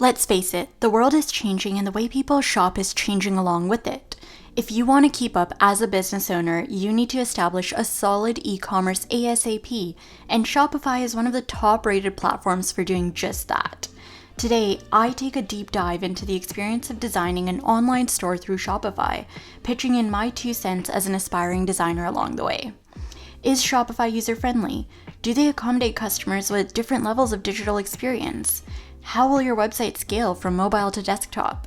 Let's face it, the world is changing and the way people shop is changing along with it. If you want to keep up as a business owner, you need to establish a solid e-commerce ASAP, and Shopify is one of the top-rated platforms for doing just that. Today, I take a deep dive into the experience of designing an online store through Shopify, pitching in my 2 cents as an aspiring designer along the way. Is Shopify user-friendly? Do they accommodate customers with different levels of digital experience? How will your website scale from mobile to desktop?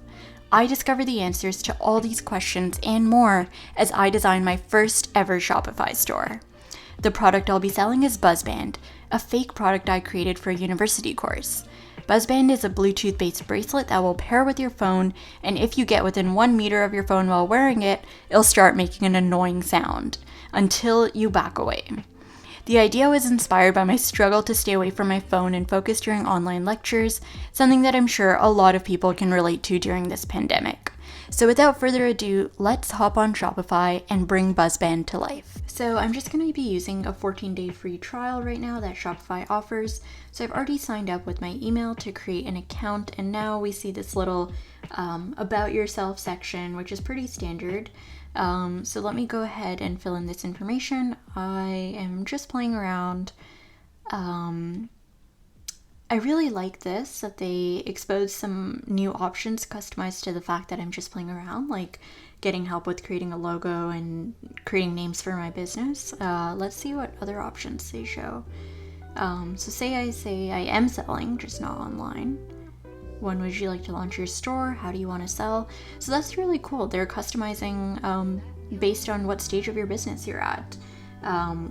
I discover the answers to all these questions and more as I design my first ever Shopify store. The product I'll be selling is Buzzband, a fake product I created for a university course. Buzzband is a Bluetooth-based bracelet that will pair with your phone, and if you get within 1 meter of your phone while wearing it, it'll start making an annoying sound until you back away. The idea was inspired by my struggle to stay away from my phone and focus during online lectures, something that I'm sure a lot of people can relate to during this pandemic. So without further ado, let's hop on Shopify and bring Buzzband to life. So I'm just going to be using a 14-day free trial right now that Shopify offers. So I've already signed up with my email to create an account, and now we see this little about yourself section, which is pretty standard. So let me go ahead and fill in this information. I am just playing around. I really like this, that they expose some new options customized to the fact that I'm just playing around, like getting help with creating a logo and creating names for my business. Let's see what other options they show. So say I am selling, just not online. When would you like to launch your store? How do you want to sell? So that's really cool. They're customizing based on what stage of your business you're at,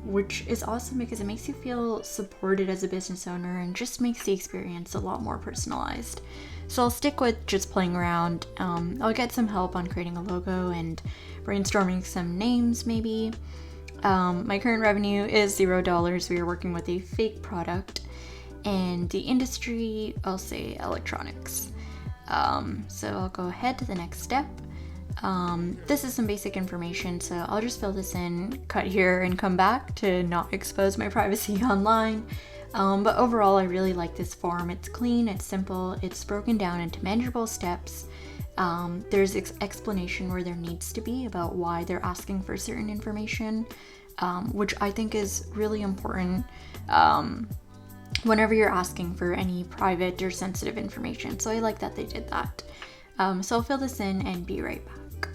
which is awesome because it makes you feel supported as a business owner and just makes the experience a lot more personalized. So I'll stick with just playing around. I'll get some help on creating a logo and brainstorming some names maybe. My current revenue is $0. We are working with a fake product. And the industry, I'll say electronics. So I'll go ahead to the next step. This is some basic information, so I'll just fill this in, cut here, and come back to not expose my privacy online. But overall, I really like this form. It's clean, it's simple, it's broken down into manageable steps. There's explanation where there needs to be about why they're asking for certain information, which I think is really important. Whenever you're asking for any private or sensitive information. So I like that they did that. So I'll fill this in and be right back.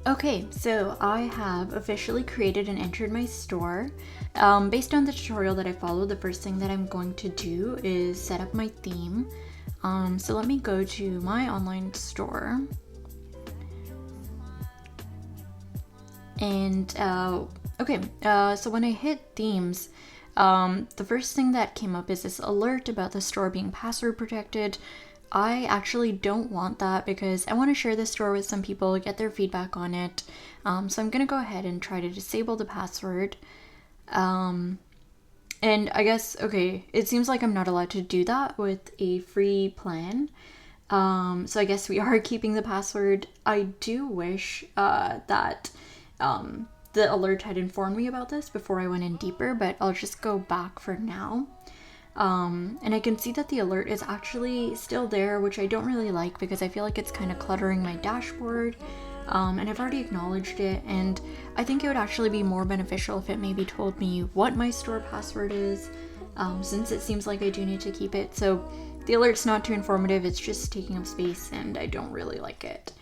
Okay, so I have officially created and entered my store. Based on the tutorial that I followed, the first thing that I'm going to do is set up my theme. So let me go to my online store. And so when I hit themes, the first thing that came up is this alert about the store being password protected. I actually don't want that because I want to share this store with some people, get their feedback on it. So I'm going to go ahead and try to disable the password. And I guess, okay, it seems like I'm not allowed to do that with a free plan. So I guess we are keeping the password. I do wish that the alert had informed me about this before I went in deeper, but I'll just go back for now. And I can see that the alert is actually still there, which I don't really like because I feel like it's kind of cluttering my dashboard. And I've already acknowledged it, and I think it would actually be more beneficial if it maybe told me what my store password is, since it seems like I do need to keep it. So the alert's not too informative, it's just taking up space, and I don't really like it.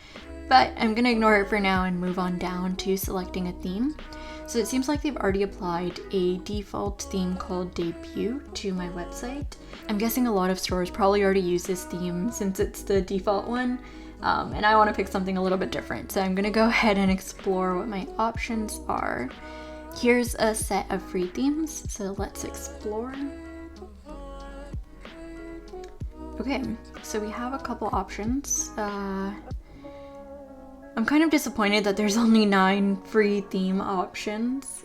But I'm going to ignore it for now and move on down to selecting a theme. So it seems like they've already applied a default theme called Debut to my website. I'm guessing a lot of stores probably already use this theme since it's the default one. And I want to pick something a little bit different. So I'm going to go ahead and explore what my options are. Here's a set of free themes. So let's explore. Okay, so we have a couple options. I'm kind of disappointed that there's only 9 free theme options.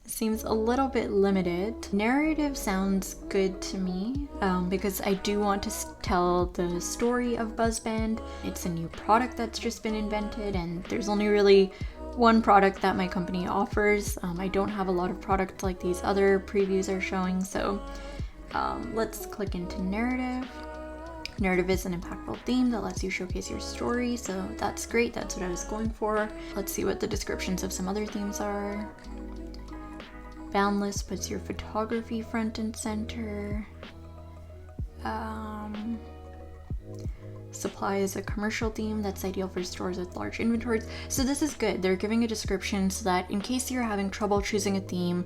Seems a little bit limited. Narrative sounds good to me because I do want to tell the story of Buzzband. It's a new product that's just been invented, and there's only really one product that my company offers. I don't have a lot of products like these other previews are showing, so let's click into narrative. Narrative is an impactful theme that lets you showcase your story, so that's great. That's what I was going for. Let's see what the descriptions of some other themes are. Boundless puts your photography front and center. Supply is a commercial theme that's ideal for stores with large inventories. So this is good. They're giving a description so that in case you're having trouble choosing a theme,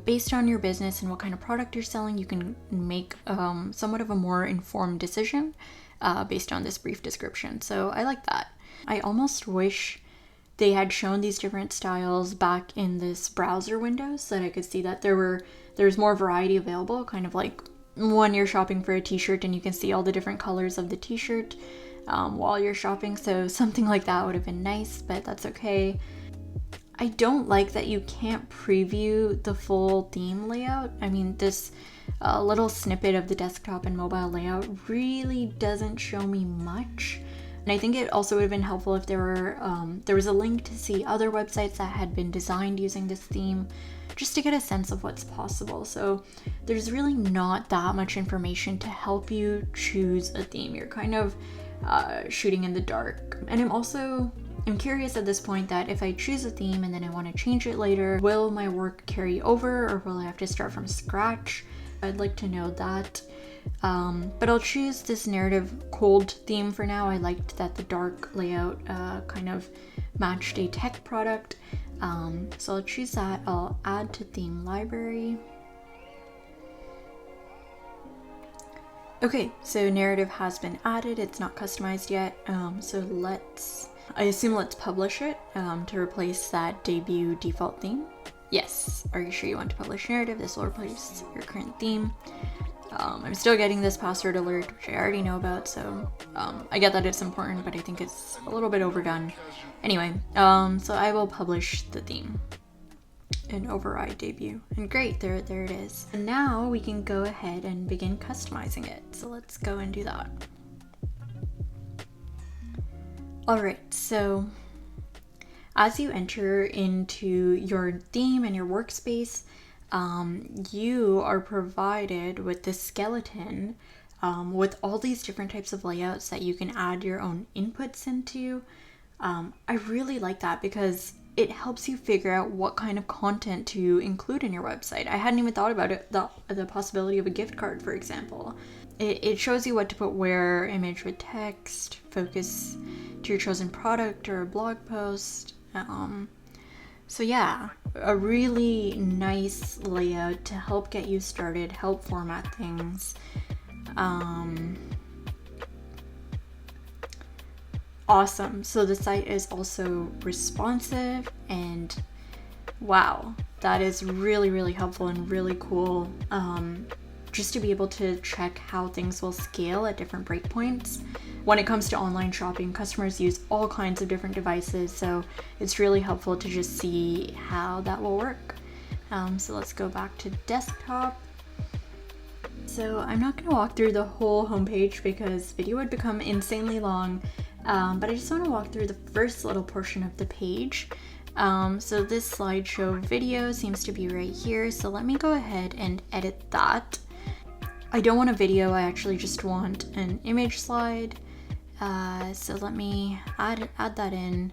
based on your business and what kind of product you're selling, you can make somewhat of a more informed decision based on this brief description. So I like that. I almost wish they had shown these different styles back in this browser window so that I could see that there's more variety available, kind of like when you're shopping for a t-shirt and you can see all the different colors of the t-shirt while you're shopping. So something like that would have been nice, but that's okay. I don't like that you can't preview the full theme layout. I mean, this little snippet of the desktop and mobile layout really doesn't show me much. And I think it also would have been helpful if there was a link to see other websites that had been designed using this theme, just to get a sense of what's possible. So there's really not that much information to help you choose a theme. You're kind of shooting in the dark. And I'm curious at this point that if I choose a theme and then I want to change it later, will my work carry over or will I have to start from scratch? I'd like to know that. But I'll choose this narrative cold theme for now. I liked that the dark layout kind of matched a tech product. So I'll choose that. I'll add to theme library. Okay, so narrative has been added. It's not customized yet. So let's publish it to replace that debut default theme. Yes. Are you sure you want to publish narrative? This will replace your current theme. I'm still getting this password alert, which I already know about, so I get that it's important, but I think it's a little bit overdone. Anyway, so I will publish the theme and override debut. And great, there it is. And now we can go ahead and begin customizing it. So let's go and do that. Alright, so as you enter into your theme and your workspace, you are provided with this skeleton with all these different types of layouts that you can add your own inputs into. I really like that because it helps you figure out what kind of content to include in your website. I hadn't even thought about it, the possibility of a gift card, for example. It shows you what to put where, image with text, focus to your chosen product or a blog post. So yeah, a really nice layout to help get you started, help format things. Awesome. So the site is also responsive, and wow, that is really, really helpful and really cool. Just to be able to check how things will scale at different breakpoints. When it comes to online shopping, customers use all kinds of different devices, so it's really helpful to just see how that will work. So let's go back to desktop. So I'm not going to walk through the whole homepage because video would become insanely long, but I just want to walk through the first little portion of the page. So this slideshow video seems to be right here, so let me go ahead and edit that. I don't want a video, I actually just want an image slide. So let me add that in.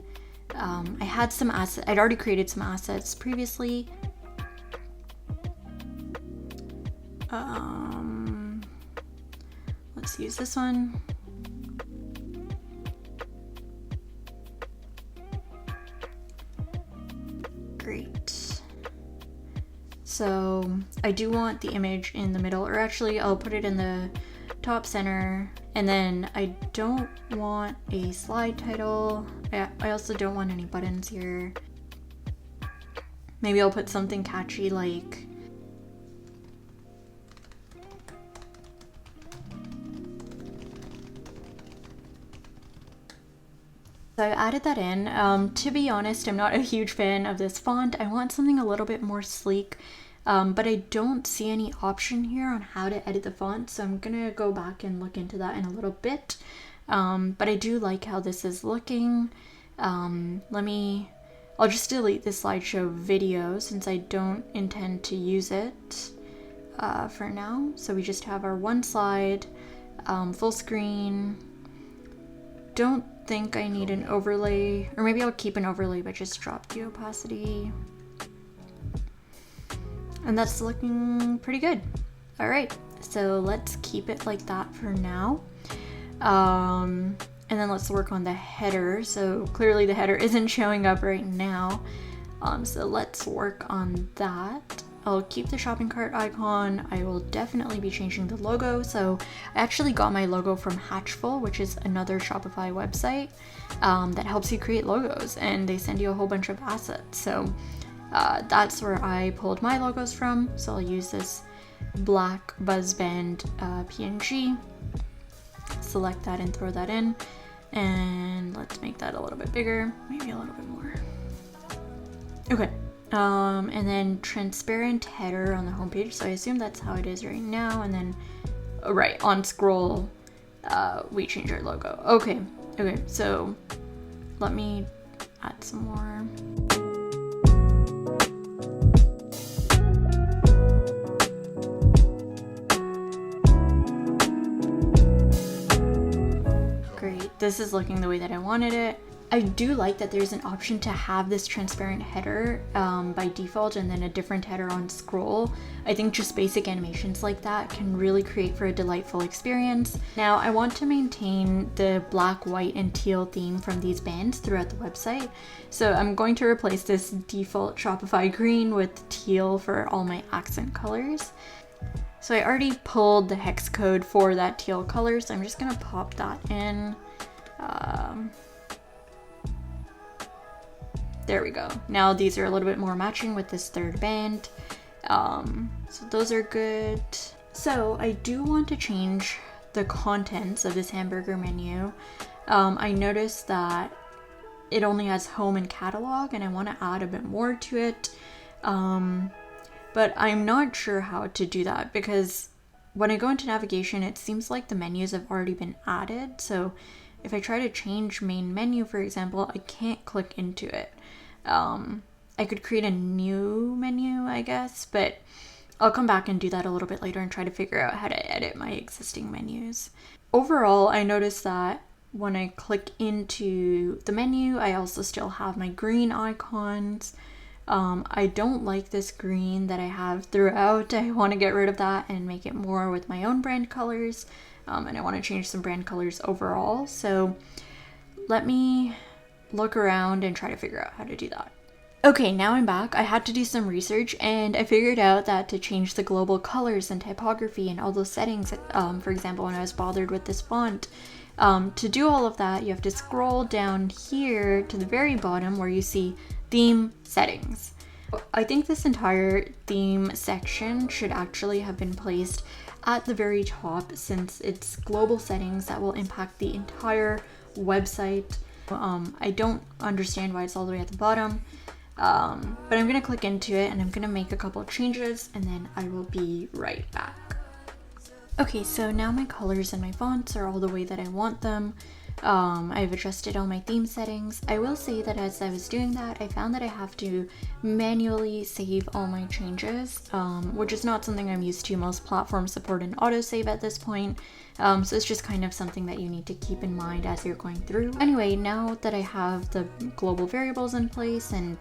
I had some assets, I'd already created some assets previously. Let's use this one. Great. So I do want the image in the middle, or actually I'll put it in the top center. And then I don't want a slide title. I also don't want any buttons here. Maybe I'll put something catchy like So I added that in. To be honest, I'm not a huge fan of this font. I want something a little bit more sleek, but I don't see any option here on how to edit the font, so I'm gonna go back and look into that in a little bit. But I do like how this is looking. I'll just delete this slideshow video since I don't intend to use it for now. So we just have our one slide Full screen. Don't think I need an overlay, or maybe I'll keep an overlay but just drop the opacity. And that's looking pretty good. All right, so let's keep it like that for now. And then let's work on the header. So clearly the header isn't showing up right now. So let's work on that. I'll keep the shopping cart icon. I will definitely be changing the logo. So I actually got my logo from Hatchful, which is another Shopify website that helps you create logos, and they send you a whole bunch of assets. So that's where I pulled my logos from. So I'll use this black buzzband PNG. Select that and throw that in. And let's make that a little bit bigger, maybe a little bit more. Okay. And then transparent header on the homepage. So I assume that's how it is right now. And then, right, on scroll, we change our logo. Okay. So let me add some more. Great. This is looking the way that I wanted it. I do like that there's an option to have this transparent header by default and then a different header on scroll. I think just basic animations like that can really create for a delightful experience. Now I want to maintain the black, white, and teal theme from these bands throughout the website. So I'm going to replace this default Shopify green with teal for all my accent colors. So I already pulled the hex code for that teal color, so I'm just gonna pop that in. There we go. Now these are a little bit more matching with this third band. So those are good. So I do want to change the contents of this hamburger menu. I noticed that it only has home and catalog, and I want to add a bit more to it. But I'm not sure how to do that, because when I go into navigation, it seems like the menus have already been added. So if I try to change main menu, for example, I can't click into it. I could create a new menu, I guess, but I'll come back and do that a little bit later and try to figure out how to edit my existing menus. Overall, I noticed that when I click into the menu, I also still have my green icons. I don't like this green that I have throughout. I want to get rid of that and make it more with my own brand colors. And I want to change some brand colors overall. So let me look around and try to figure out how to do that. Okay, now I'm back. I had to do some research and I figured out that to change the global colors and typography and all those settings, for example, when I was bothered with this font, to do all of that, you have to scroll down here to the very bottom where you see theme settings. I think this entire theme section should actually have been placed at the very top, since it's global settings that will impact the entire website. I don't understand why it's all the way at the bottom, but I'm gonna click into it and I'm gonna make a couple changes and then I will be right back. Okay, so now my colors and my fonts are all the way that I want them. I've adjusted all my theme settings. I will say that as I was doing that, I found that I have to manually save all my changes, which is not something I'm used to. Most platforms support an autosave at this point, so it's just kind of something that you need to keep in mind as you're going through. Anyway, now that I have the global variables in place and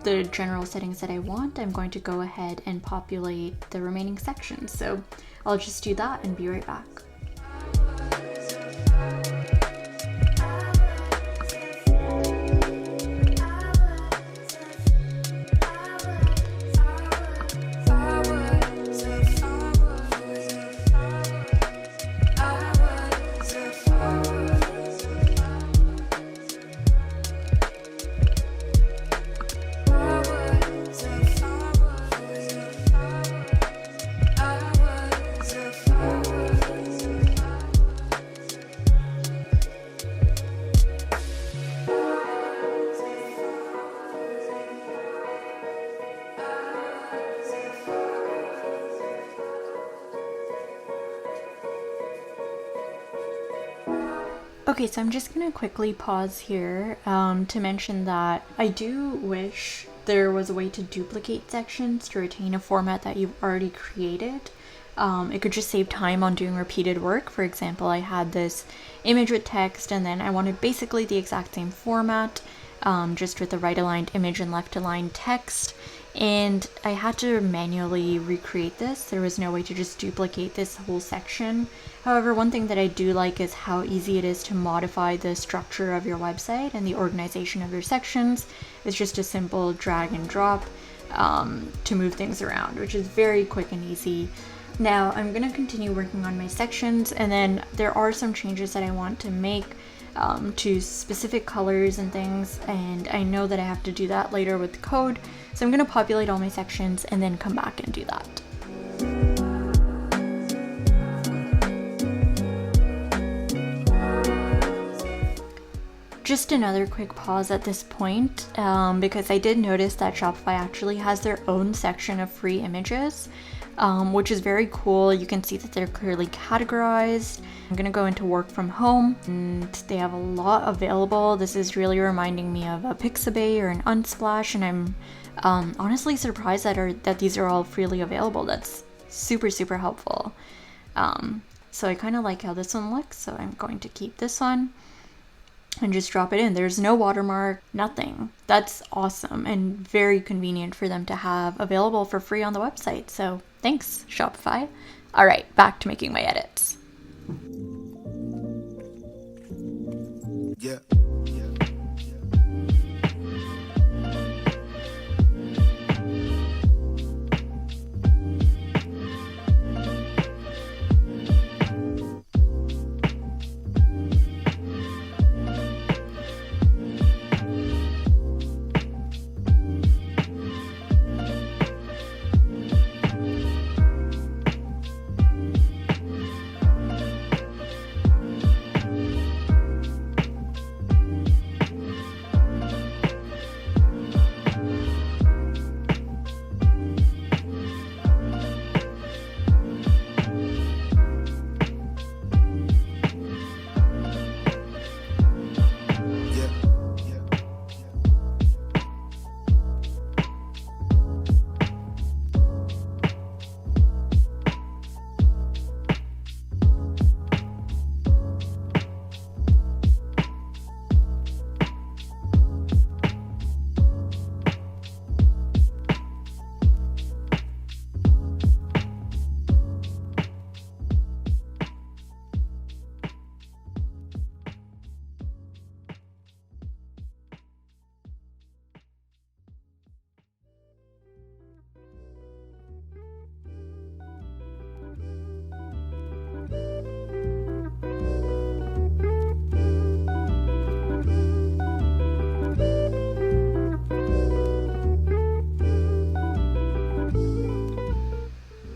the general settings that I want, I'm going to go ahead and populate the remaining sections. So I'll just do that and be right back. Okay, so I'm just gonna quickly pause here to mention that I do wish there was a way to duplicate sections to retain a format that you've already created. It could just save time on doing repeated work. For example, I had this image with text, and then I wanted basically the exact same format, just with the right aligned image and left aligned text. And I had to manually recreate this. There was no way to just duplicate this whole section. However, one thing that I do like is how easy it is to modify the structure of your website and the organization of your sections. It's just a simple drag and drop to move things around, which is very quick and easy. Now I'm going to continue working on my sections, and then there are some changes that I want to make to specific colors and things, and I know that I have to do that later with the code. So I'm going to populate all my sections and then come back and do that. Just another quick pause at this point, because I did notice that Shopify actually has their own section of free images, which is very cool. You can see that they're clearly categorized. I'm gonna go into work from home, and they have a lot available. This is really reminding me of a Pixabay or an Unsplash, and I'm honestly surprised that these are all freely available. That's super, super helpful. So I kind of like how this one looks, so I'm going to keep this one and just drop it in. There's no watermark, nothing. That's awesome and very convenient for them to have available for free on the website. So thanks, Shopify. All right, back to making my edits. Yeah.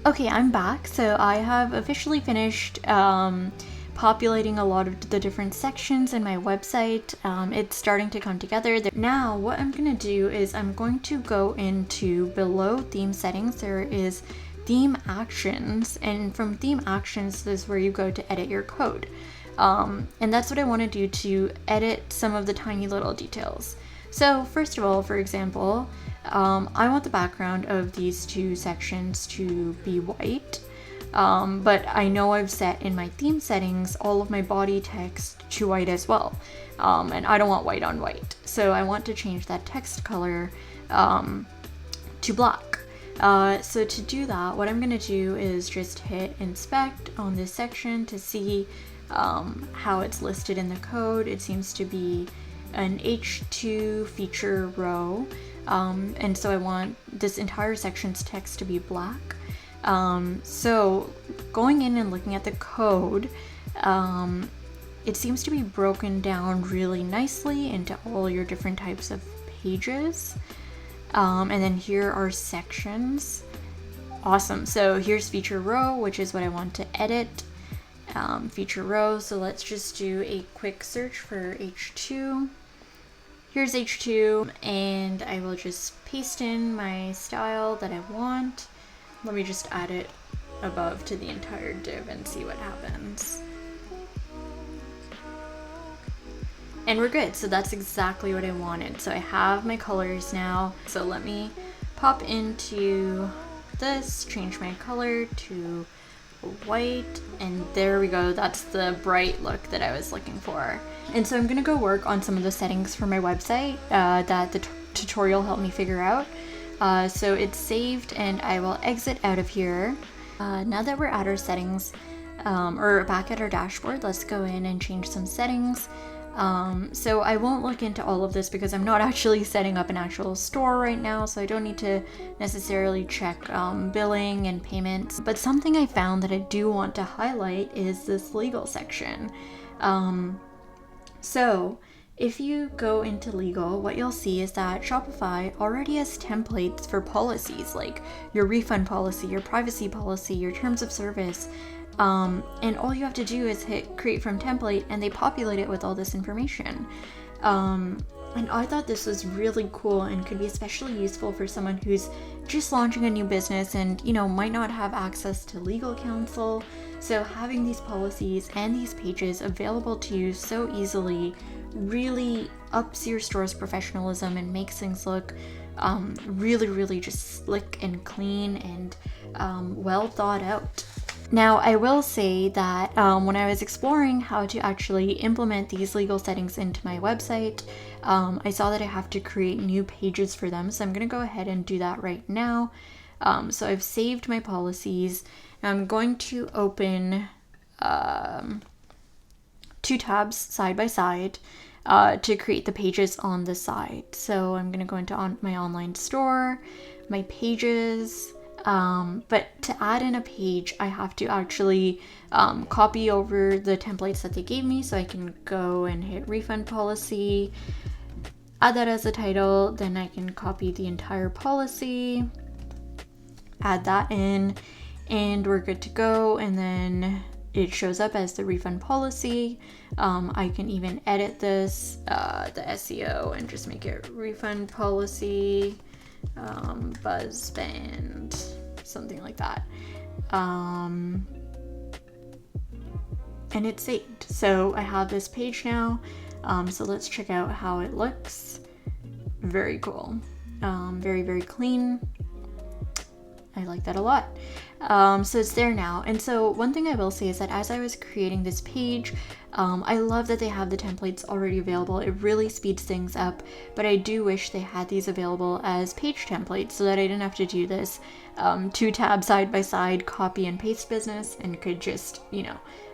Okay, I'm back. So I have officially finished populating a lot of the different sections in my website. It's starting to come together. Now what I'm going to do is I'm going to go into below theme settings. There is theme actions, and from theme actions this is where you go to edit your code. And that's what I want to do to edit some of the tiny little details. So first of all, for example, I want the background of these two sections to be white, but I know I've set in my theme settings all of my body text to white as well, and I don't want white on white, so I want to change that text color to black. So to do that, what I'm going to do is just hit inspect on this section to see how it's listed in the code. It seems to be an H2 feature row, and so I want this entire section's text to be black. So going in and looking at the code, it seems to be broken down really nicely into all your different types of pages, and then here are sections. Awesome. So here's feature row, which is what I want to edit. Feature row, so let's just do a quick search for H2. Here's H2, and I will just paste in my style that I want. Let me just add it above to the entire div and see what happens. And we're good. So that's exactly what I wanted. So I have my colors now. So let me pop into this, change my color to white, and there we go. That's the bright look that I was looking for. And so I'm gonna go work on some of the settings for my website that the tutorial helped me figure out. So it's saved, and I will exit out of here. Now that we're at our settings, or back at our dashboard, let's go in and change some settings. So I won't look into all of this because I'm not actually setting up an actual store right now, so I don't need to necessarily check billing and payments. But something I found that I do want to highlight is this legal section. So if you go into legal, what you'll see is that Shopify already has templates for policies like your refund policy, your privacy policy, your terms of service. And all you have to do is hit create from template, and they populate it with all this information. And I thought this was really cool and could be especially useful for someone who's just launching a new business and, might not have access to legal counsel. So having these policies and these pages available to you so easily really ups your store's professionalism and makes things look really, really just slick and clean and well thought out. Now, I will say that when I was exploring how to actually implement these legal settings into my website, I saw that I have to create new pages for them. So I'm going to go ahead and do that right now. So I've saved my policies. I'm going to open 2 tabs side by side to create the pages on the side. So I'm going to go into my online store, my pages. But to add in a page, I have to actually copy over the templates that they gave me. So I can go and hit refund policy, add that as a title, then I can copy the entire policy, add that in, and we're good to go. And then it shows up as the refund policy. I can even edit this, the SEO, and just make it refund policy. Buzz band, something like that. And it's saved. So I have this page now. So let's check out how it looks. Very cool. Very, very clean. I like that a lot. So it's there now. And so one thing I will say is that as I was creating this page, I love that they have the templates already available. It really speeds things up, but I do wish they had these available as page templates so that I didn't have to do this 2 tab side by side copy and paste business, and could just,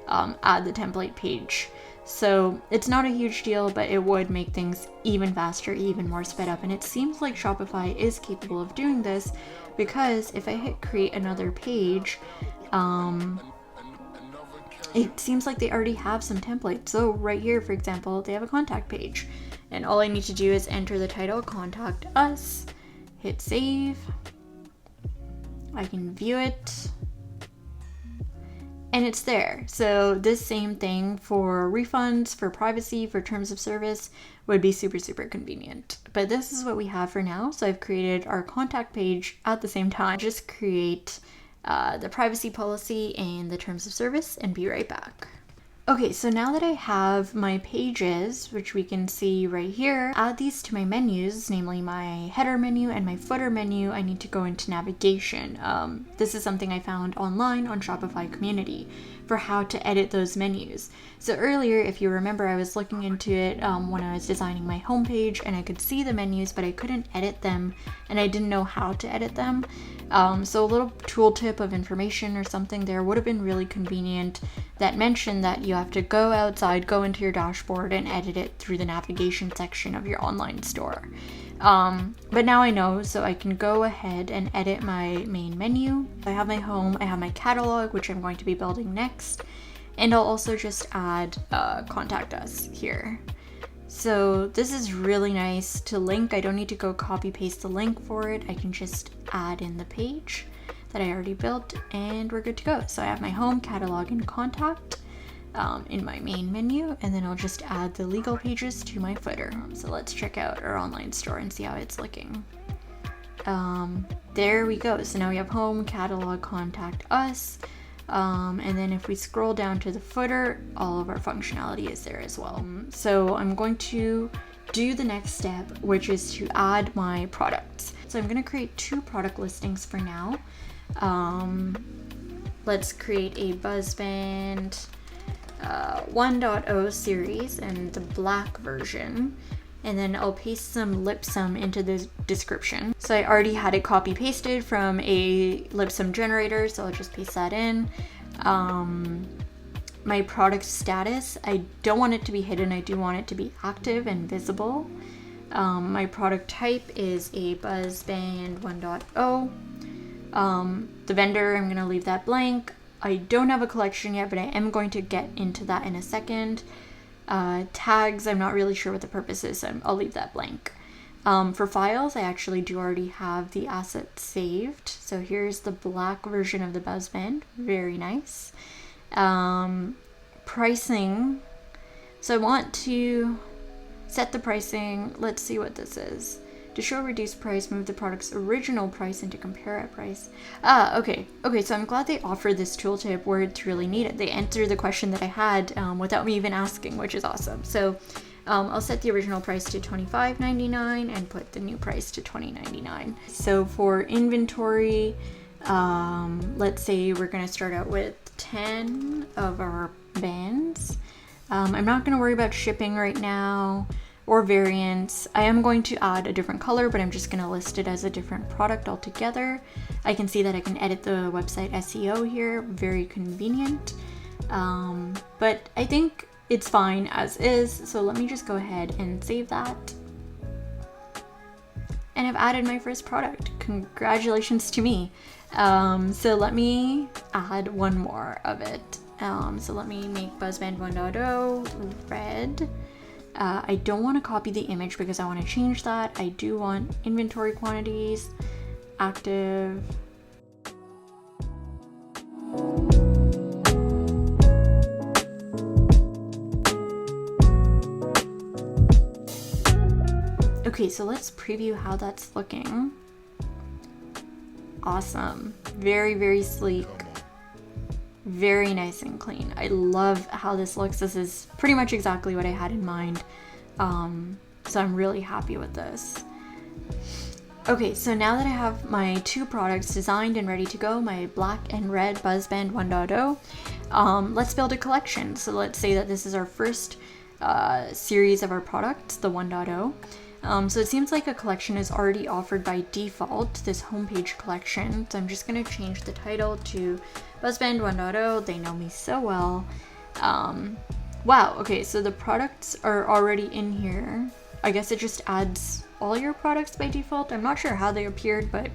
add the template page. So it's not a huge deal, but it would make things even faster, even more sped up. And it seems like Shopify is capable of doing this, because if I hit create another page, it seems like they already have some templates. So right here, for example, they have a contact page, and all I need to do is enter the title, contact us, hit save. I can view it, and it's there. So this same thing for refunds, for privacy, for terms of service would be super, super convenient. But this is what we have for now. So I've created our contact page at the same time. Just create the privacy policy and the terms of service, and be right back. Okay, so now that I have my pages, which we can see right here, add these to my menus, namely my header menu and my footer menu. I need to go into navigation. This is something I found online on Shopify community for how to edit those menus. So earlier, if you remember, I was looking into it when I was designing my homepage, and I could see the menus, but I couldn't edit them, and I didn't know how to edit them. So a little tooltip of information or something there would have been really convenient, that mentioned that you have to go outside, go into your dashboard, and edit it through the navigation section of your online store. But now I know, so I can go ahead and edit my main menu. I have my home, I have my catalog, which I'm going to be building next, and I'll also just add contact us here. So this is really nice to link. I don't need to go copy paste the link for it. I can just add in the page that I already built, and we're good to go. So I have my home, catalog, and contact in my main menu, and then I'll just add the legal pages to my footer. So let's check out our online store and see how it's looking. There we go. So now we have home, catalog, contact us, and then if we scroll down to the footer, all of our functionality is there as well. So I'm going to do the next step, which is to add my products. So I'm going to create 2 product listings for now. let's create a Buzzband 1.0 series in the black version, and then I'll paste some lipsum into the description. So I already had it copy pasted from a lipsum generator, so I'll just paste that in. My product status, I don't want it to be hidden, I do want it to be active and visible. My product type is a Buzzband 1.0. The vendor, I'm going to leave that blank. I don't have a collection yet, but I am going to get into that in a second. Tags, I'm not really sure what the purpose is, so I'll leave that blank. For files, I actually do already have the asset saved. So here's the black version of the Buzzband. Very nice. Pricing. So I want to set the pricing. Let's see what this is. To show a reduced price, move the product's original price into compare at price. Okay, so I'm glad they offer this tooltip where it's really needed. They answered the question that I had without me even asking, which is awesome. So I'll set the original price to $25.99 and put the new price to $20.99. So for inventory, let's say we're gonna start out with 10 of our bands. I'm not gonna worry about shipping right now or variants. I am going to add a different color, but I'm just going to list it as a different product altogether. I can see that I can edit the website SEO here, very convenient. But I think it's fine as is, so let me just go ahead and save that. And I've added my first product. Congratulations to me. So let me add one more of it. So let me make Buzzband 1.0 red. I don't want to copy the image because I want to change that. I do want inventory quantities, active. Okay, so let's preview how that's looking. Awesome. Very, very sleek. Very nice and clean. I love how this looks. This is pretty much exactly what I had in mind. So I'm really happy with this. Okay, so now that I have my two products designed and ready to go, my black and red Buzzband 1.0, let's build a collection. So let's say that this is our first series of our products, the 1.0. So it seems like a collection is already offered by default, this homepage collection. So I'm just going to change the title to Buzzband 1.0. They know me so well. Wow, okay, so the products are already in here. I guess it just adds all your products by default. I'm not sure how they appeared, but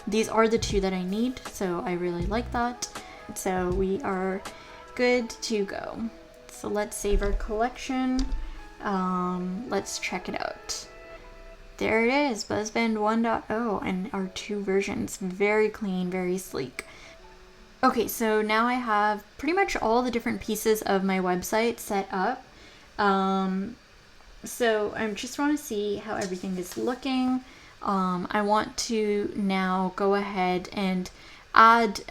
these are the two that I need, so I really like that. So we are good to go. So let's save our collection. Let's check it out. There it is, Buzzband 1.0 and our two versions. Very clean, very sleek. Okay, so now I have pretty much all the different pieces of my website set up. So I just want to see how everything is looking. I want to now go ahead and add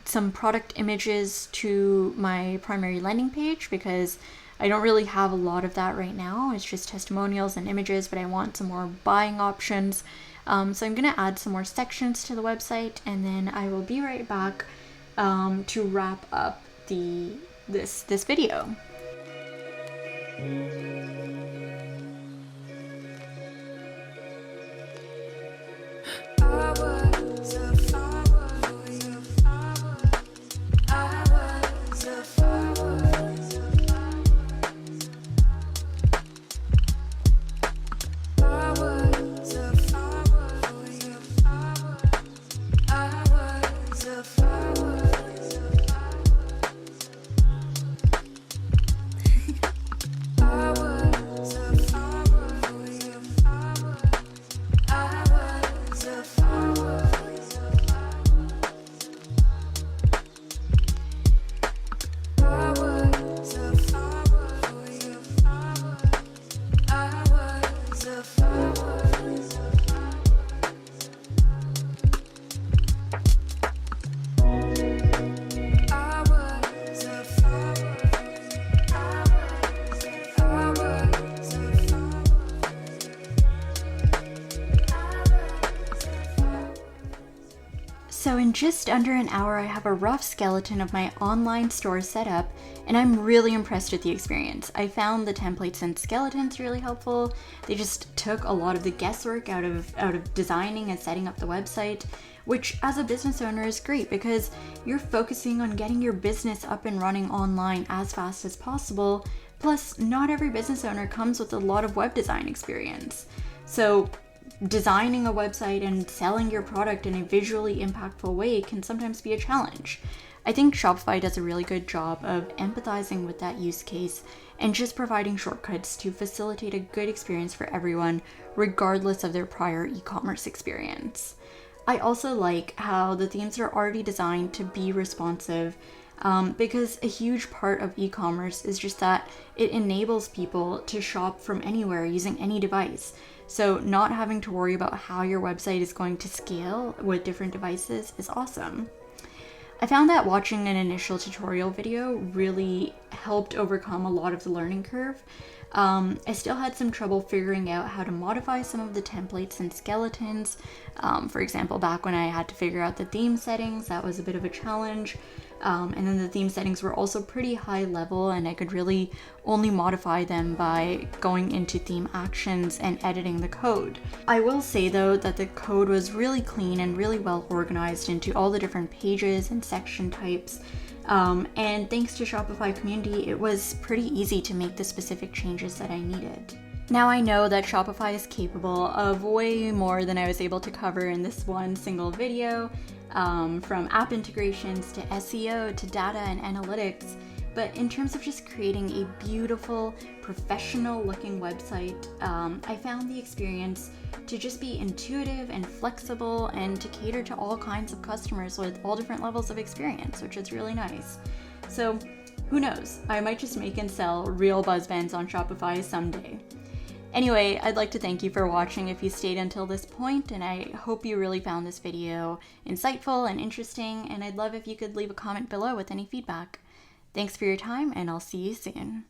some product images to my primary landing page because I don't really have a lot of that right now. It's just testimonials and images, but I want some more buying options. So I'm going to add some more sections to the website, and then I will be right back to wrap up this video. In just under an hour, I have a rough skeleton of my online store set up, and I'm really impressed with the experience. I found the templates and skeletons really helpful. They just took a lot of the guesswork out of designing and setting up the website, which as a business owner is great because you're focusing on getting your business up and running online as fast as possible. Plus, not every business owner comes with a lot of web design experience. So designing a website and selling your product in a visually impactful way can sometimes be a challenge. I think Shopify does a really good job of empathizing with that use case and just providing shortcuts to facilitate a good experience for everyone, regardless of their prior e-commerce experience. I also like how the themes are already designed to be responsive, because a huge part of e-commerce is just that it enables people to shop from anywhere using any device. So not having to worry about how your website is going to scale with different devices is awesome. I found that watching an initial tutorial video really helped overcome a lot of the learning curve. I still had some trouble figuring out how to modify some of the templates and skeletons. For example, back when I had to figure out the theme settings, that was a bit of a challenge. And then the theme settings were also pretty high level, and I could really only modify them by going into theme actions and editing the code. I will say though that the code was really clean and really well organized into all the different pages and section types. And thanks to Shopify community, it was pretty easy to make the specific changes that I needed. Now I know that Shopify is capable of way more than I was able to cover in this one single video, from app integrations to SEO to data and analytics. But in terms of just creating a beautiful, professional looking website, I found the experience to just be intuitive and flexible and to cater to all kinds of customers with all different levels of experience, which is really nice. So who knows, I might just make and sell real buzzbands on Shopify someday. Anyway, I'd like to thank you for watching if you stayed until this point, and I hope you really found this video insightful and interesting, and I'd love if you could leave a comment below with any feedback. Thanks for your time, and I'll see you soon.